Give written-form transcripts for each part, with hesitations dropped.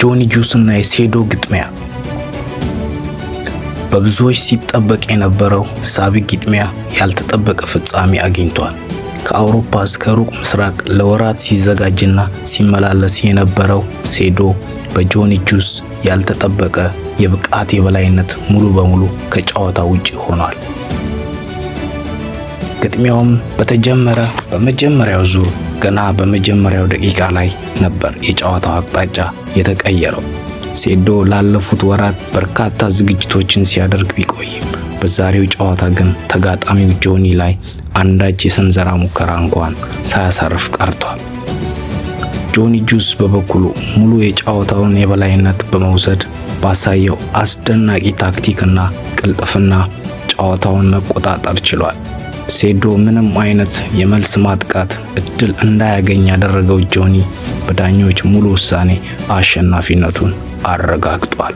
የጆኒ ጁስ እና የሴዶ ግጥሚያ። በብዙዎች ሲጠበቅ የነበረው ሳቢ ግጥሚያ ያልተጠበቀ ፍጻሜ አግኝቷል። ከአውሮፓ እስከ ሩቅ ምስራቅ ለወራት ሲዘጋጅና ሲመላለስ የነበረው ሴዶ በጆኒ ጁስ ያልተጠበቀ የብቃት የበላይነት ሙሉ በሙሉ ከጨዋታ ውጪ ሆኗል። ግጥሚያውም በተጀመረ በመጀመሪያው ዙር ገና በመጀመሪያው ደቂቃ ላይ ነበር የጨዋታው አቅጣጫ የተቀየረው። ሴዶ ላለፉት ወራት በርካታ ዝግጅቶችን ሲያደርግ ቢቆይም በዛሬው ጨዋታ ግን ተጋጣሚው ጆኒ ላይ አንዳች የሰንዘራ ሙከራ እንኳን ሳያሳርፍ ቀርቷል። ጆኒ ጁስ በበኩሉ ሙሉ የጨዋታውን የበላይነት በመውሰድ ባሳየው አስደናቂ ታክቲክና ቅልጥፍና ጨዋታውን መቆጣጠር ችሏል። ሴዶ ምንም አይነት የመልስ ማጥቃት እድል እንዳያገኝ ያደረገው ጆኒ በዳኞች ሙሉ ውሳኔ አሸናፊነቱን አረጋግጧል።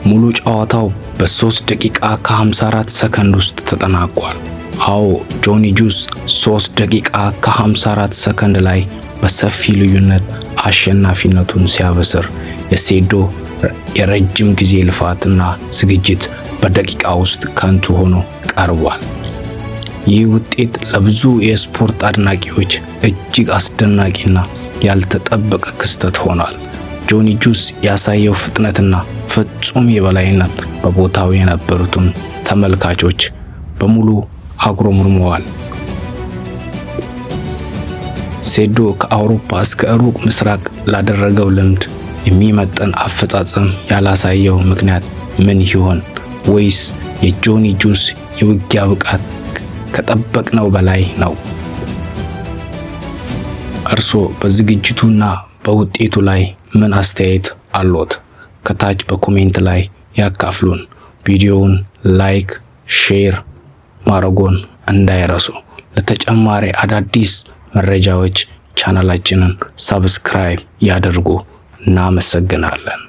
ሙሉ ጨዋታው በ3 ደቂቃ ከ54 ሰከንድ ውስጥ ተጠናቋል። አዎ ጆኒ ጁስ 3 ደቂቃ ከ54 ሰከንድ ላይ በሰፊ ልዩነት አሸናፊነቱን ሲያበስር የሴዶ የረጅም ጊዜ ልፋትና ዝግጅት በደቂቃ ውስጥ ከንቱ ሆኖ ቀርቧል። ይህ ውጤት ለብዙ የስፖርት አድናቂዎች እጅግ አስደናቂና ያልተጠበቀ ክስተት ሆኗል። ጆኒ ጁስ ያሳየው ፍጥነትና ፍጹም የበላይነት በቦታው የነበሩትን ተመልካቾች በሙሉ አጉረምርመዋል። ሴዶ ከአውሮፓ እስከ ሩቅ ምስራቅ ላደረገው ልምድ የሚመጥን አፈጻጸም ያላሳየው ምክንያት ምን ይሆን? ወይስ የጆኒ ጁስ የውጊያ ብቃት ከጠበቅነው በላይ ነው? እርሶ በዝግጅቱና በውጤቱ ላይ ምን አስተያየት አሎት? ከታች በኮሜንት ላይ ያካፍሉን። ቪዲዮውን ላይክ፣ ሼር ማድረጎን እንዳይረሱ። ለተጨማሪ አዳዲስ መረጃዎች ቻናላችንን ሰብስክራይብ ያድርጉ። እናመሰግናለን።